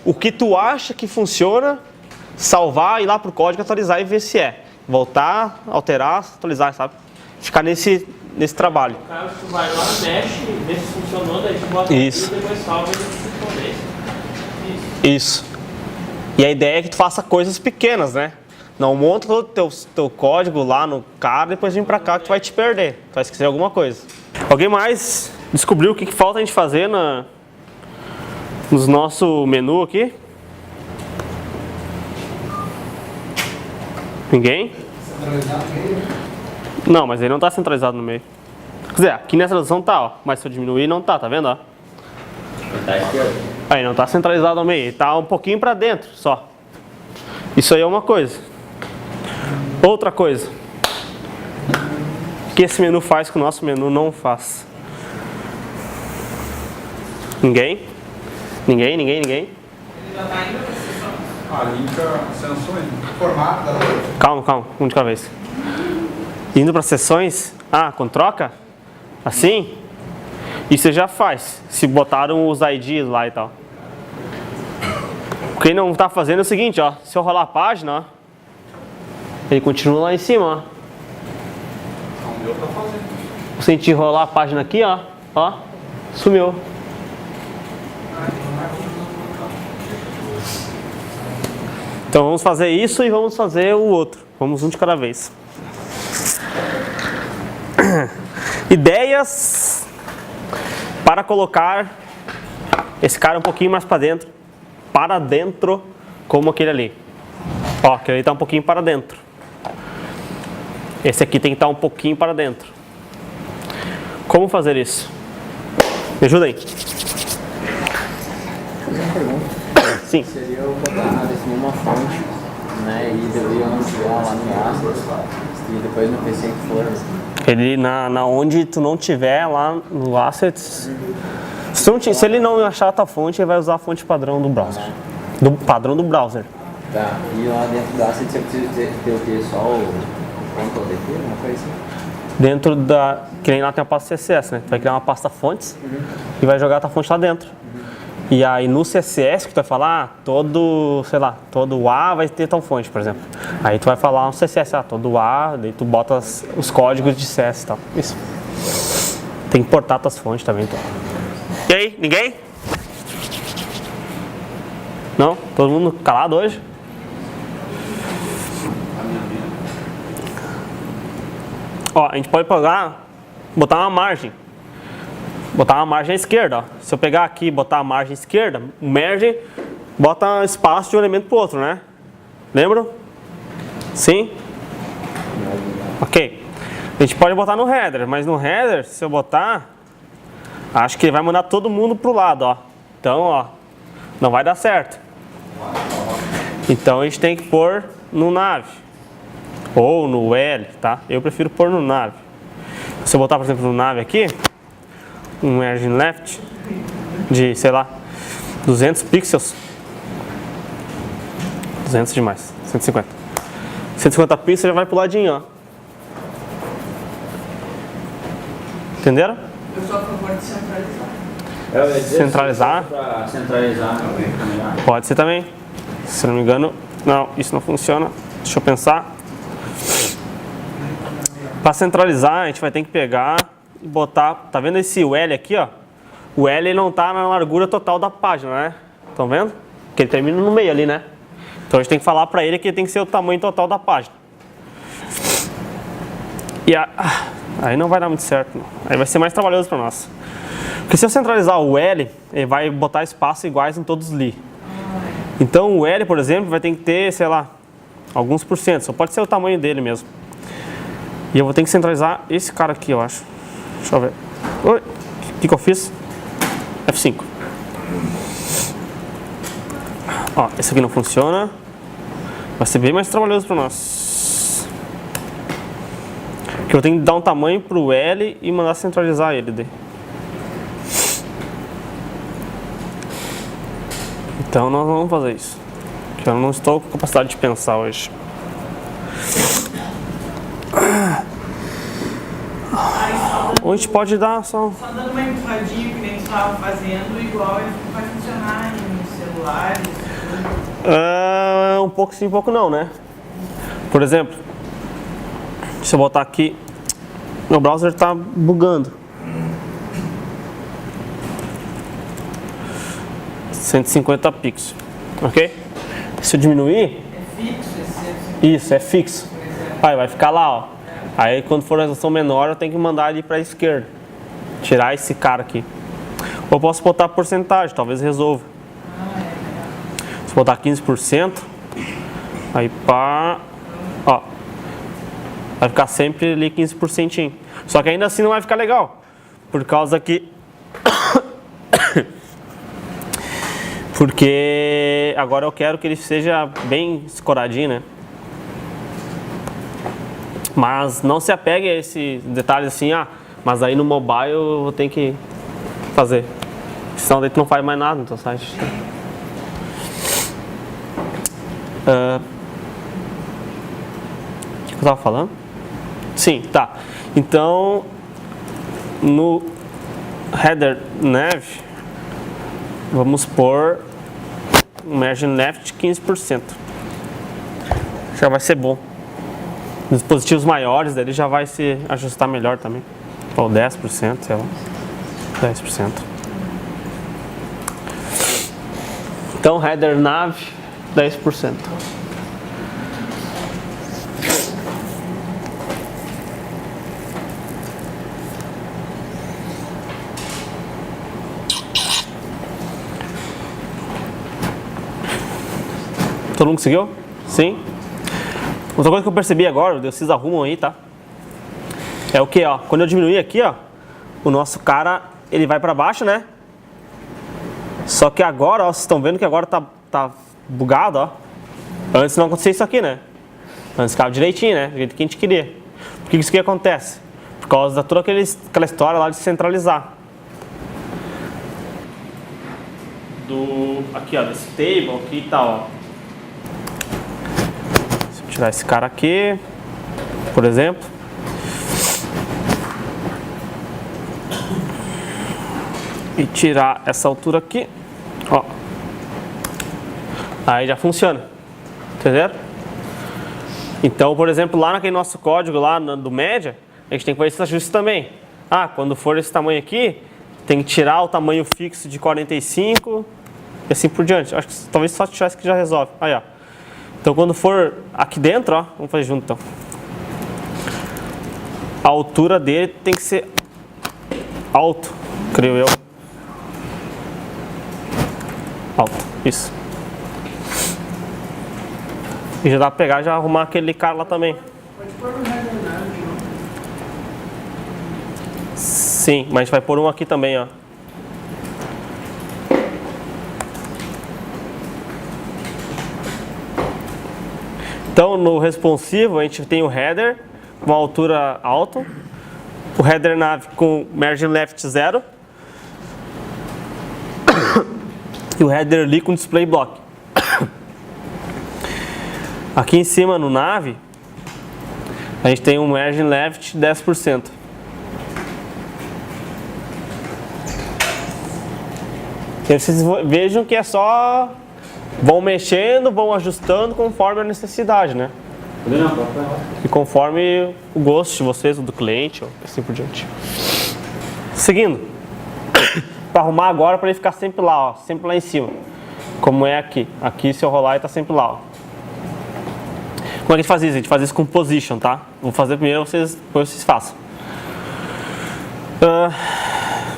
o que tu acha que funciona, salvar, ir lá pro código, atualizar e ver se é. Voltar, alterar, atualizar, sabe? Ficar nesse trabalho. O cara, tu vai lá, mexe, vê se funcionou, daí tu bota Isso. aqui e depois salva e funcionou. Isso. E a ideia é que tu faça coisas pequenas, né? Não monta todo o teu código lá no cara e depois vem pra cá que tu vai te perder. Tu vai esquecer alguma coisa. Alguém mais descobriu o que falta a gente fazer nos nosso menu aqui? Ninguém? Não, mas ele não está centralizado no meio. Quer dizer, aqui nessa tradução tá, ó. Mas se eu diminuir não tá vendo, ó? Tá esquerdo. Aí não está centralizado no meio, está um pouquinho para dentro só. Isso aí é uma coisa. Outra coisa. O que esse menu faz que o nosso menu não faz? Ninguém? Ninguém? Ele já tá indo pra sessão. Linka sessões, formato da Calma, um de cada vez. Indo para sessões, quando troca, assim, isso você já faz, se botaram os IDs lá e tal. Quem não está fazendo é o seguinte, ó, se eu rolar a página, ó, ele continua lá em cima, ó. Não deu pra fazer. Se a gente rolar a página aqui, ó, sumiu. Então vamos fazer isso e vamos fazer o outro. Vamos um de cada vez. Ideias para colocar esse cara um pouquinho mais para dentro, como aquele ali. Ó, aquele ali está um pouquinho para dentro. Esse aqui tem que estar um pouquinho para dentro. Como fazer isso? Me ajuda aí. Uma pergunta. Sim. Seria eu botar definir uma fonte, né? E deveria anunciar lá no Assets e depois no PC que for. Ele na onde tu não tiver lá no Assets, se ele não achar a tua fonte, ele vai usar a fonte padrão do browser. Do padrão do browser. Tá. E lá dentro do Assets você precisa ter o que? Só o ponto DT, uma coisa assim? Dentro da... Que nem lá tem a pasta CSS, né? Tu vai criar uma pasta fontes e vai jogar a tua fonte lá dentro. E aí no CSS que tu vai falar, todo, sei lá, todo A vai ter tal fonte, por exemplo. Aí tu vai falar no CSS, todo A, daí tu bota os códigos de CS e tal. Isso. Tem que importar tuas fontes também, então. E aí, ninguém? Não? Todo mundo calado hoje? Ó, a gente pode pegar, botar uma margem. Botar uma margem à esquerda, ó. Se eu pegar aqui e botar a margem esquerda, merge, bota espaço de um elemento para o outro, né? Lembram? Sim? Ok. A gente pode botar no header, mas no header, se eu botar, acho que ele vai mandar todo mundo pro lado, ó. Então, ó, não vai dar certo. Então a gente tem que pôr no nav. Ou no L, tá? Eu prefiro pôr no nav. Se eu botar, por exemplo, no nav aqui, um margin left de, sei lá, 200 pixels. 200 demais, 150. 150 pixels já vai pro ladinho, ó. Entenderam? Eu sou a favor de centralizar. Centralizar? Pra centralizar. Pode ser também. Se não me engano, não, isso não funciona. Deixa eu pensar. Para centralizar, a gente vai ter que pegar e botar, tá vendo esse UL aqui, ó? O L ele não tá na largura total da página, né? Estão vendo? Que ele termina no meio ali, né? Então a gente tem que falar para ele que tem que ser o tamanho total da página. E aí não vai dar muito certo, não. Aí vai ser mais trabalhoso para nós. Porque se eu centralizar o L, ele vai botar espaços iguais em todos os li. Então o L, por exemplo, vai ter que ter, sei lá, alguns por cento. Só pode ser o tamanho dele mesmo. E eu vou ter que centralizar esse cara aqui, eu acho. Deixa eu ver. Oi, o que eu fiz? F5. Ó, esse aqui não funciona. Vai ser bem mais trabalhoso para nós. Porque eu tenho que dar um tamanho para o L e mandar centralizar ele daí. Então nós vamos fazer isso. Porque eu não estou com capacidade de pensar hoje. Ou a gente pode dar só... Só dando uma empurradinha que nem tu estava fazendo, igual vai funcionar em celulares. Um pouco sim, um pouco não, né? Por exemplo, se eu botar aqui, meu browser está bugando. 150 pixels, ok? Se eu diminuir... É fixo esse? Isso, é fixo. Aí vai ficar lá, ó. Aí quando for a resolução menor, eu tenho que mandar ele para a esquerda. Tirar esse cara aqui. Ou eu posso botar porcentagem, talvez resolva. Se botar 15%, aí pá, ó, vai ficar sempre ali 15%. Só que ainda assim não vai ficar legal, por causa que porque agora eu quero que ele seja bem escoradinho, né? Mas não se apegue a esse detalhe assim, mas aí no mobile eu vou ter que fazer, senão daí tu não faz mais nada no teu site. O que eu estava falando? Sim, tá. Então, no header nav, vamos pôr um margin left 15%. Já vai ser bom. Nos dispositivos maiores, ele já vai se ajustar melhor também. Ou 10%, sei lá. 10%. Então, header nav 10%. Todo mundo conseguiu? Sim? Outra coisa que eu percebi agora, vocês arrumam aí, tá? É o que, ó? Quando eu diminuir aqui, ó, o nosso cara, ele vai pra baixo, né? Só que agora, ó, vocês estão vendo que agora tá bugado, ó. Antes não acontecia isso aqui, né? Antes ficava direitinho, né? Do jeito que a gente queria. Por que isso que acontece? Por causa da toda aquela história lá de centralizar. Aqui, ó, desse table aqui e tal, ó. Se eu tirar esse cara aqui, por exemplo. E tirar essa altura aqui. Aí já funciona. Entenderam? Então, por exemplo, lá naquele nosso código lá do média, a gente tem que fazer esses ajustes também. Ah, quando for esse tamanho aqui, tem que tirar o tamanho fixo de 45 e assim por diante. Acho que talvez só tirar isso que já resolve. Aí, ó. Então, quando for aqui dentro, ó, vamos fazer junto então. A altura dele tem que ser alto, creio eu. Alto, isso. E já dá pra pegar e já arrumar aquele cara lá também. Pode pôr no header nav, não? Sim, mas a gente vai pôr um aqui também, ó. Então, no responsivo, a gente tem o header com altura alta, o header nav com margin left 0 e o header ali com display block. Aqui em cima no nav, a gente tem um margin left 10%. E vocês vejam que é só vão mexendo, vão ajustando conforme a necessidade, né? E conforme o gosto de vocês, ou do cliente, ou assim por diante. Seguindo. Para arrumar agora, para ele ficar sempre lá, ó, sempre lá em cima. Como é aqui. Aqui, se eu rolar, ele está sempre lá, ó. Como é que a gente faz isso? A gente faz isso com position, tá? Vou fazer primeiro, depois vocês façam.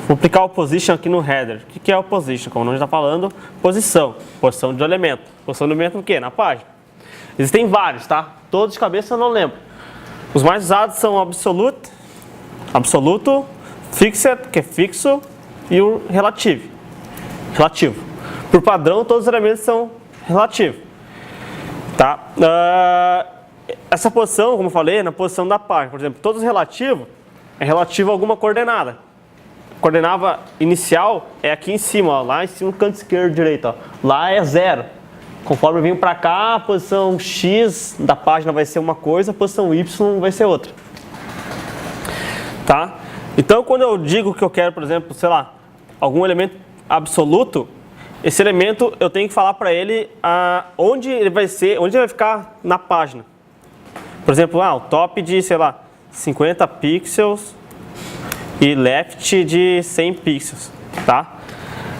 Vou aplicar o position aqui no header. O que é o position? Como a gente está falando, posição de elemento. Posição do elemento o quê? Na página. Existem vários, tá? Todos de cabeça eu não lembro. Os mais usados são absoluto, fixed, que é fixo, e o relativo. Por padrão, todos os elementos são relativos. Tá? Essa posição, como eu falei, é na posição da página. Por exemplo, todos os relativos é relativo a alguma coordenada. A coordenada inicial é aqui em cima, ó, lá em cima no canto esquerdo direito. Ó. Lá é 0. Conforme eu venho para cá, a posição X da página vai ser uma coisa, a posição Y vai ser outra. Tá? Então, quando eu digo que eu quero, por exemplo, sei lá, algum elemento absoluto, esse elemento eu tenho que falar para ele onde ele vai ficar na página. Por exemplo, o top de, sei lá, 50 pixels e left de 100 pixels, tá?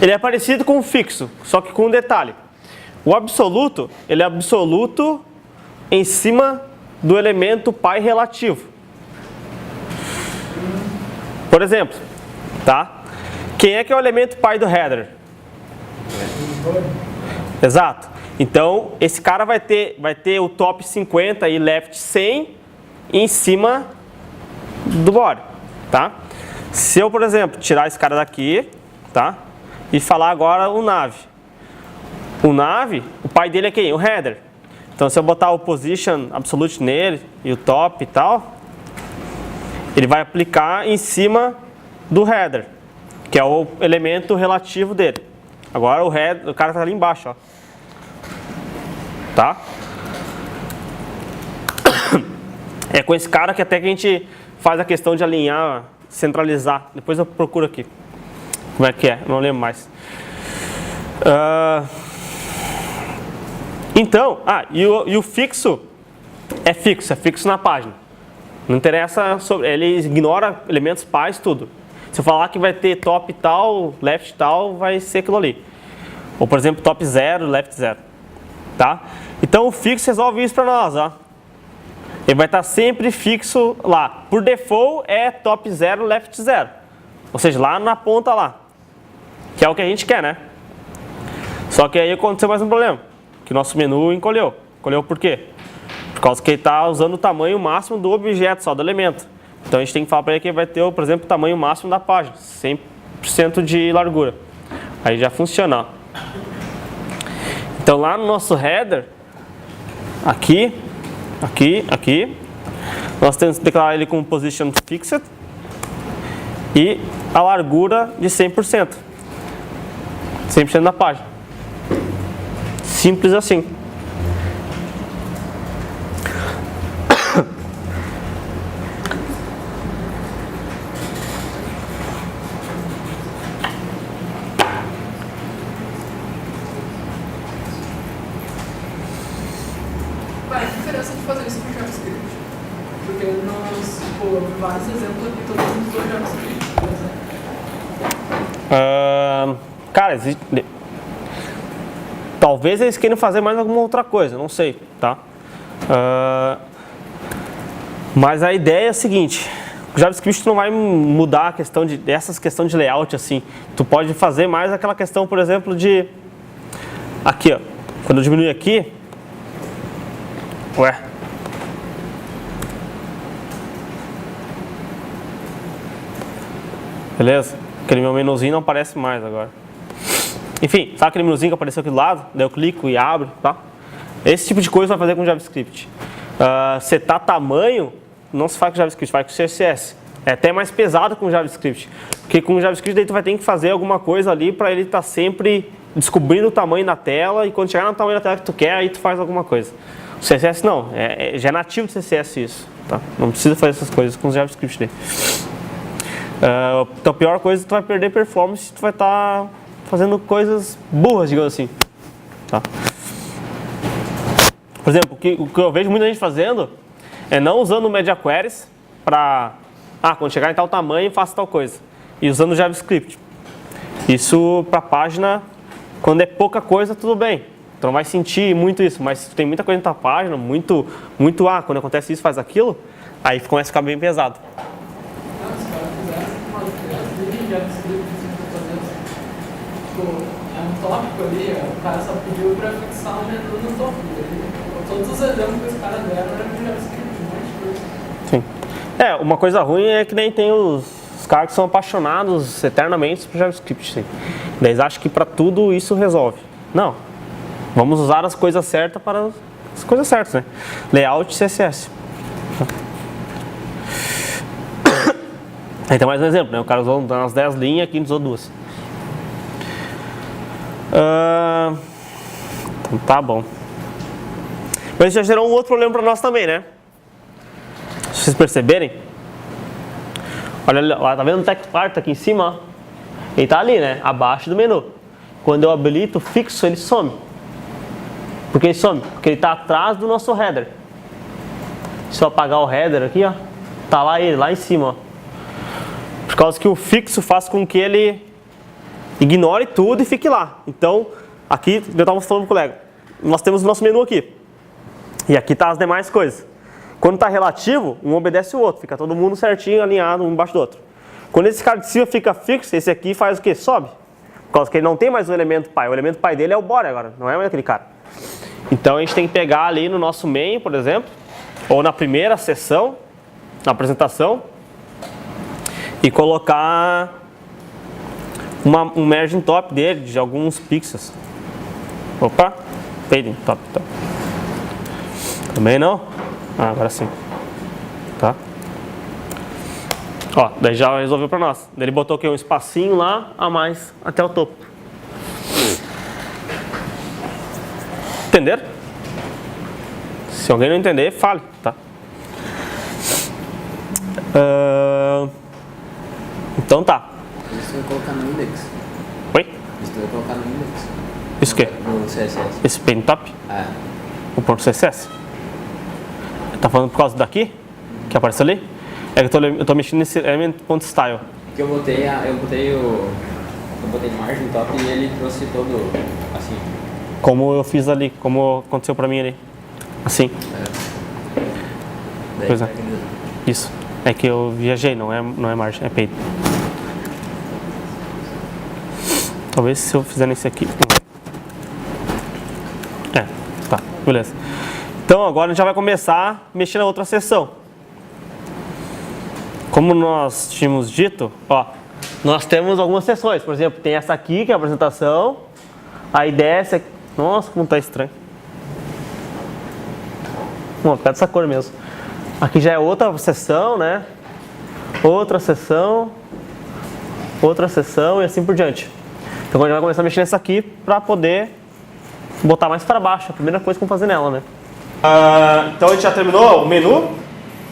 Ele é parecido com o fixo, só que com um detalhe. O absoluto, ele é absoluto em cima do elemento pai relativo. Por exemplo, tá? Quem é que é o elemento pai do header? Exato. Então, esse cara vai ter o top 50 e left 100 em cima do body, tá? Se eu, por exemplo, tirar esse cara daqui, tá? E falar agora o nav. O nav, o pai dele é quem? O header. Então, se eu botar o position absolute nele e o top e tal, ele vai aplicar em cima do header, que é o elemento relativo dele. Agora o cara está ali embaixo, ó. Tá? É com esse cara que até que a gente faz a questão de alinhar, centralizar. Depois eu procuro aqui. Como é que é? Não lembro mais. Então, e o fixo é fixo na página. Não interessa sobre, ele ignora elementos pais, tudo. Se eu falar que vai ter top tal, left tal, vai ser aquilo ali. Ou, por exemplo, top 0, left 0. Tá? Então, o fixo resolve isso para nós. Ó. Ele vai estar sempre fixo lá. Por default, é top 0, left 0. Ou seja, lá na ponta lá. Que é o que a gente quer, né? Só que aí aconteceu mais um problema. Que o nosso menu encolheu. Encolheu por quê? Por causa que ele está usando o tamanho máximo do objeto, só do elemento. Então, a gente tem que falar para ele que ele vai ter, por exemplo, o tamanho máximo da página. 100% de largura. Aí já funciona. Ó. Então, lá no nosso header, aqui, nós temos que declarar ele com position fixed e a largura de 100%. 100% da página. Simples assim. eu vi vários exemplos aqui, todos os dois JavaScript, por exemplo. Cara, talvez eles queiram fazer mais alguma outra coisa, não sei, tá? Mas a ideia é a seguinte: o JavaScript não vai mudar a questão essas questões de layout assim. Tu pode fazer mais aquela questão, por exemplo, de aqui, ó. Quando eu diminuir aqui, beleza? Aquele meu menuzinho não aparece mais agora. Enfim, sabe aquele menuzinho que apareceu aqui do lado? Daí eu clico e abro, tá? Esse tipo de coisa vai fazer com JavaScript. Setar tamanho não se faz com JavaScript, faz com CSS. É até mais pesado com JavaScript, porque com JavaScript daí tu vai ter que fazer alguma coisa ali para ele estar sempre descobrindo o tamanho da tela, e quando chegar no tamanho da tela que tu quer, aí tu faz alguma coisa. O CSS não, já é nativo do CSS isso, tá? Não precisa fazer essas coisas com o JavaScript daí. Então a pior coisa é que tu vai perder performance se tu vai estar fazendo coisas burras, digamos assim, tá? Por exemplo, o que eu vejo muita gente fazendo é não usando o Media Queries para, quando chegar em tal tamanho, faça tal coisa. E usando o JavaScript. Isso para a página, quando é pouca coisa, tudo bem. Tu não vai sentir muito isso, mas se tem muita coisa na tua página, quando acontece isso, faz aquilo, aí começa a ficar bem pesado. Os caras fizessem umas ideias de JavaScript, é um tópico ali, o cara só pediu para fixar um menu no tópico. Todos os exemplos que os caras deram eram de JavaScript, um monte de coisa. Sim. Uma coisa ruim é que nem tem os caras que são apaixonados eternamente por JavaScript. Sim. Daí eles acham que para tudo isso resolve. Não. Vamos usar as coisas certas para as coisas certas, né? Layout e CSS. Aí tem mais um exemplo, né? O cara usou umas 10 linhas, aqui usou 2. Então tá bom. Mas isso já gerou um outro problema para nós também, né? Se vocês perceberem, olha lá, tá vendo o text part aqui em cima? Ó? Ele tá ali, né? Abaixo do menu. Quando eu habilito o fixo, ele some. Por que ele some? Porque ele está atrás do nosso header. Se eu apagar o header aqui, ó, tá lá ele, lá em cima, ó. Por causa que o fixo faz com que ele ignore tudo e fique lá. Então, aqui, eu estava falando com o colega, nós temos o nosso menu aqui. E aqui tá as demais coisas. Quando está relativo, um obedece o outro. Fica todo mundo certinho, alinhado, um embaixo do outro. Quando esse cara de cima fica fixo, esse aqui faz o quê? Sobe. Por causa que ele não tem mais o elemento pai. O elemento pai dele é o body agora, não é mais aquele cara. Então a gente tem que pegar ali no nosso main, por exemplo, ou na primeira seção, na apresentação, e colocar um margin top dele de alguns pixels. Opa, fading top. Também não? Agora sim. Tá? Ó, daí já resolveu para nós. Daí ele botou aqui um espacinho lá a mais até o topo. Entenderam? Se alguém não entender, fale, tá? Então tá. Isso vai colocar no index. Oi? Isso vai colocar no index. Isso o quê? No CSS. Esse paint top? É. O ponto CSS? Tá falando por causa daqui? Que apareceu ali? É que eu tô mexendo nesse element.style. Porque eu botei margin top e ele trouxe todo assim. Como eu fiz ali, como aconteceu pra mim ali. Assim. Daí Pois é. pega Isso. É que eu viajei, não é margem, é paid. Talvez se eu fizer nesse aqui. Tá, beleza. Então agora a gente já vai começar a mexer na outra seção. Como nós tínhamos dito, ó, nós temos algumas seções. Por exemplo, tem essa aqui, que é a apresentação. Aí desce aqui. Nossa, como tá estranho. Bom, fica dessa cor mesmo. Aqui já é outra seção, né? Outra seção e assim por diante. Então agora a gente vai começar a mexer nessa aqui para poder botar mais para baixo. A primeira coisa que vamos fazer nela, né? Então a gente já terminou o menu.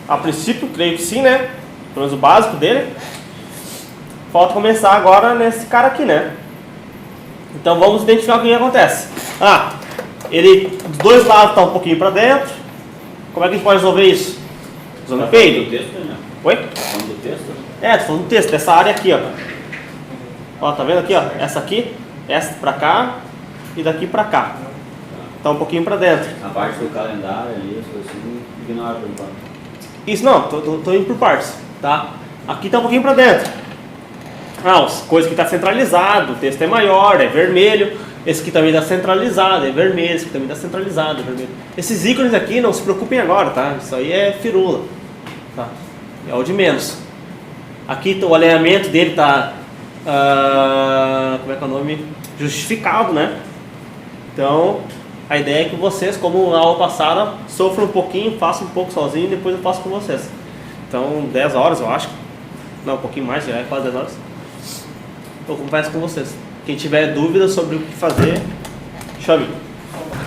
A princípio, creio que sim, né? Pelo menos o básico dele. Falta começar agora nesse cara aqui, né? Então vamos identificar o que acontece. Ele dos dois lados está um pouquinho para dentro. Como é que a gente pode resolver isso? usando payload. Do texto, né? Oi? Falando do texto? É, tô falando do texto, dessa área aqui, ó. Ó, tá vendo aqui, ó? Essa aqui, essa pra cá e daqui pra cá. Tá um pouquinho pra dentro. A parte do calendário ali, as coisas assim, ignora por enquanto. Isso não, tô indo por partes, tá? Aqui tá um pouquinho pra dentro. Ah, as coisas que tá centralizado, o texto é maior, é vermelho. Esse aqui também tá centralizado, é vermelho. Esse aqui também tá centralizado, é vermelho. Esses ícones aqui, não se preocupem agora, tá? Isso aí é firula, tá? É o de menos. Aqui o alinhamento dele tá, como é que é o nome? Justificado, né? Então, a ideia é que vocês, como na aula passada, sofram um pouquinho, façam um pouco sozinho e depois eu faço com vocês. Então, 10 horas eu acho. Não, um pouquinho mais, já é quase 10 horas. Eu converso com vocês. Quem tiver dúvidas sobre o que fazer, chame.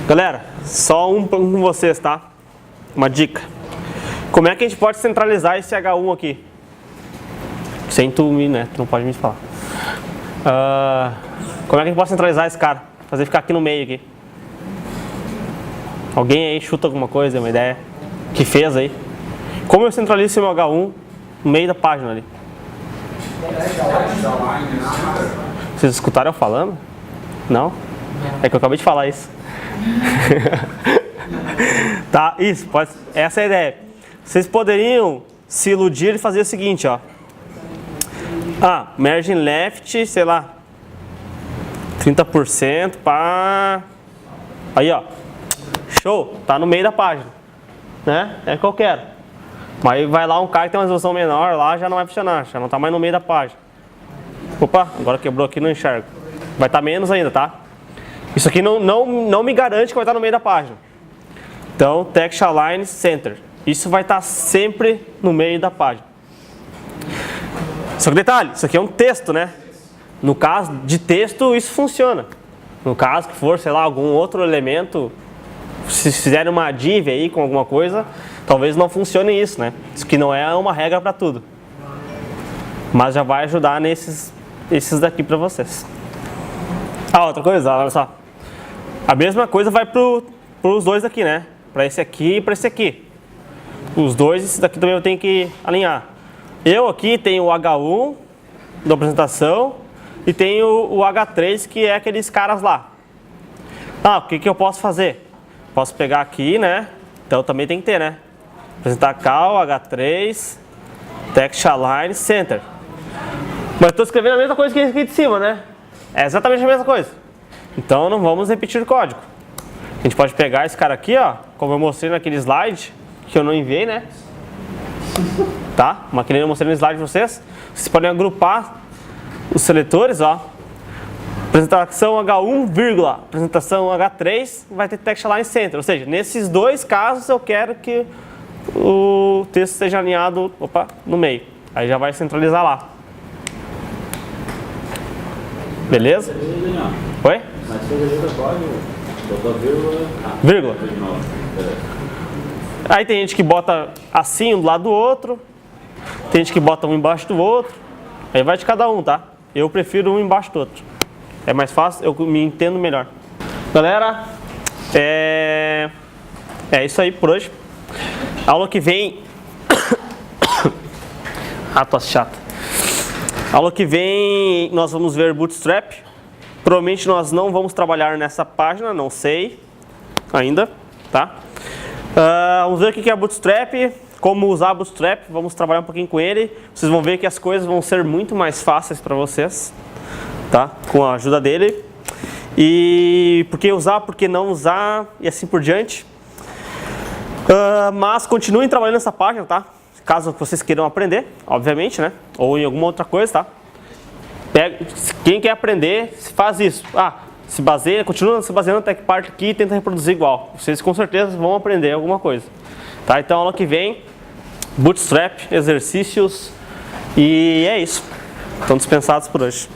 Galera, só um com vocês, tá? Uma dica. Como é que a gente pode centralizar esse H1 aqui? Sem tu me, né? Tu não pode me falar. Como é que a gente pode centralizar esse cara? Fazer ficar aqui no meio aqui. Alguém aí chuta alguma coisa, uma ideia? Que fez aí? Como eu centralizo esse meu H1 no meio da página ali? Vocês escutaram eu falando? Não? É que eu acabei de falar isso. Tá, isso, pode, essa é a ideia. Vocês poderiam se iludir e fazer o seguinte, ó. Margin left, sei lá, 30% para... Aí, ó. Show, tá no meio da página, né? É que eu quero. Mas vai lá um cara que tem uma resolução menor, lá já não vai funcionar, já não tá mais no meio da página. Opa, agora quebrou aqui, não enxergo. Vai estar menos ainda, tá? Isso aqui não me garante que vai estar no meio da página. Então, text align center. Isso vai estar sempre no meio da página. Só que detalhe, isso aqui é um texto, né? No caso de texto, isso funciona. No caso que for, sei lá, algum outro elemento, se fizerem uma div aí com alguma coisa, talvez não funcione isso, né? Isso que não é uma regra para tudo. Mas já vai ajudar esses daqui para vocês. Outra coisa, olha só. A mesma coisa vai para os dois aqui, né? Para esse aqui e para esse aqui. Os dois, esse daqui também eu tenho que alinhar. Eu aqui tenho o H1 da apresentação e tenho o H3, que é aqueles caras lá. O que eu posso fazer? Posso pegar aqui, né? Então também tem que ter, né? Apresentar cal, H3, text align center. Mas estou escrevendo a mesma coisa que aqui de cima, né? É exatamente a mesma coisa. Então não vamos repetir o código. A gente pode pegar esse cara aqui, ó, como eu mostrei naquele slide, que eu não enviei, né? Tá? Mas que nem eu mostrei no slide de vocês. Vocês podem agrupar os seletores, ó. Apresentação H1, vírgula, apresentação H3, vai ter text align center. Ou seja, nesses dois casos eu quero que o texto seja alinhado, no meio. Aí já vai centralizar lá. Beleza? Oi? Mas você pode botar vírgula. Vírgula. Aí tem gente que bota assim um do lado do outro. Tem gente que bota um embaixo do outro. Aí vai de cada um, tá? Eu prefiro um embaixo do outro. É mais fácil, eu me entendo melhor. Galera, é isso aí por hoje. Aula que vem... tosse chata. Aula que vem nós vamos ver Bootstrap. Provavelmente nós não vamos trabalhar nessa página, não sei ainda, tá? Vamos ver o que é Bootstrap, como usar Bootstrap, vamos trabalhar um pouquinho com ele. Vocês vão ver que as coisas vão ser muito mais fáceis para vocês, tá? Com a ajuda dele. E por que usar, por que não usar e assim por diante. Mas continuem trabalhando nessa página, tá? Caso vocês queiram aprender, obviamente, né? Ou em alguma outra coisa, tá? Quem quer aprender, faz isso. Continua se baseando na TechPart aqui e tenta reproduzir igual. Vocês com certeza vão aprender alguma coisa. Tá? Então, aula que vem, Bootstrap, exercícios e é isso. Estão dispensados por hoje.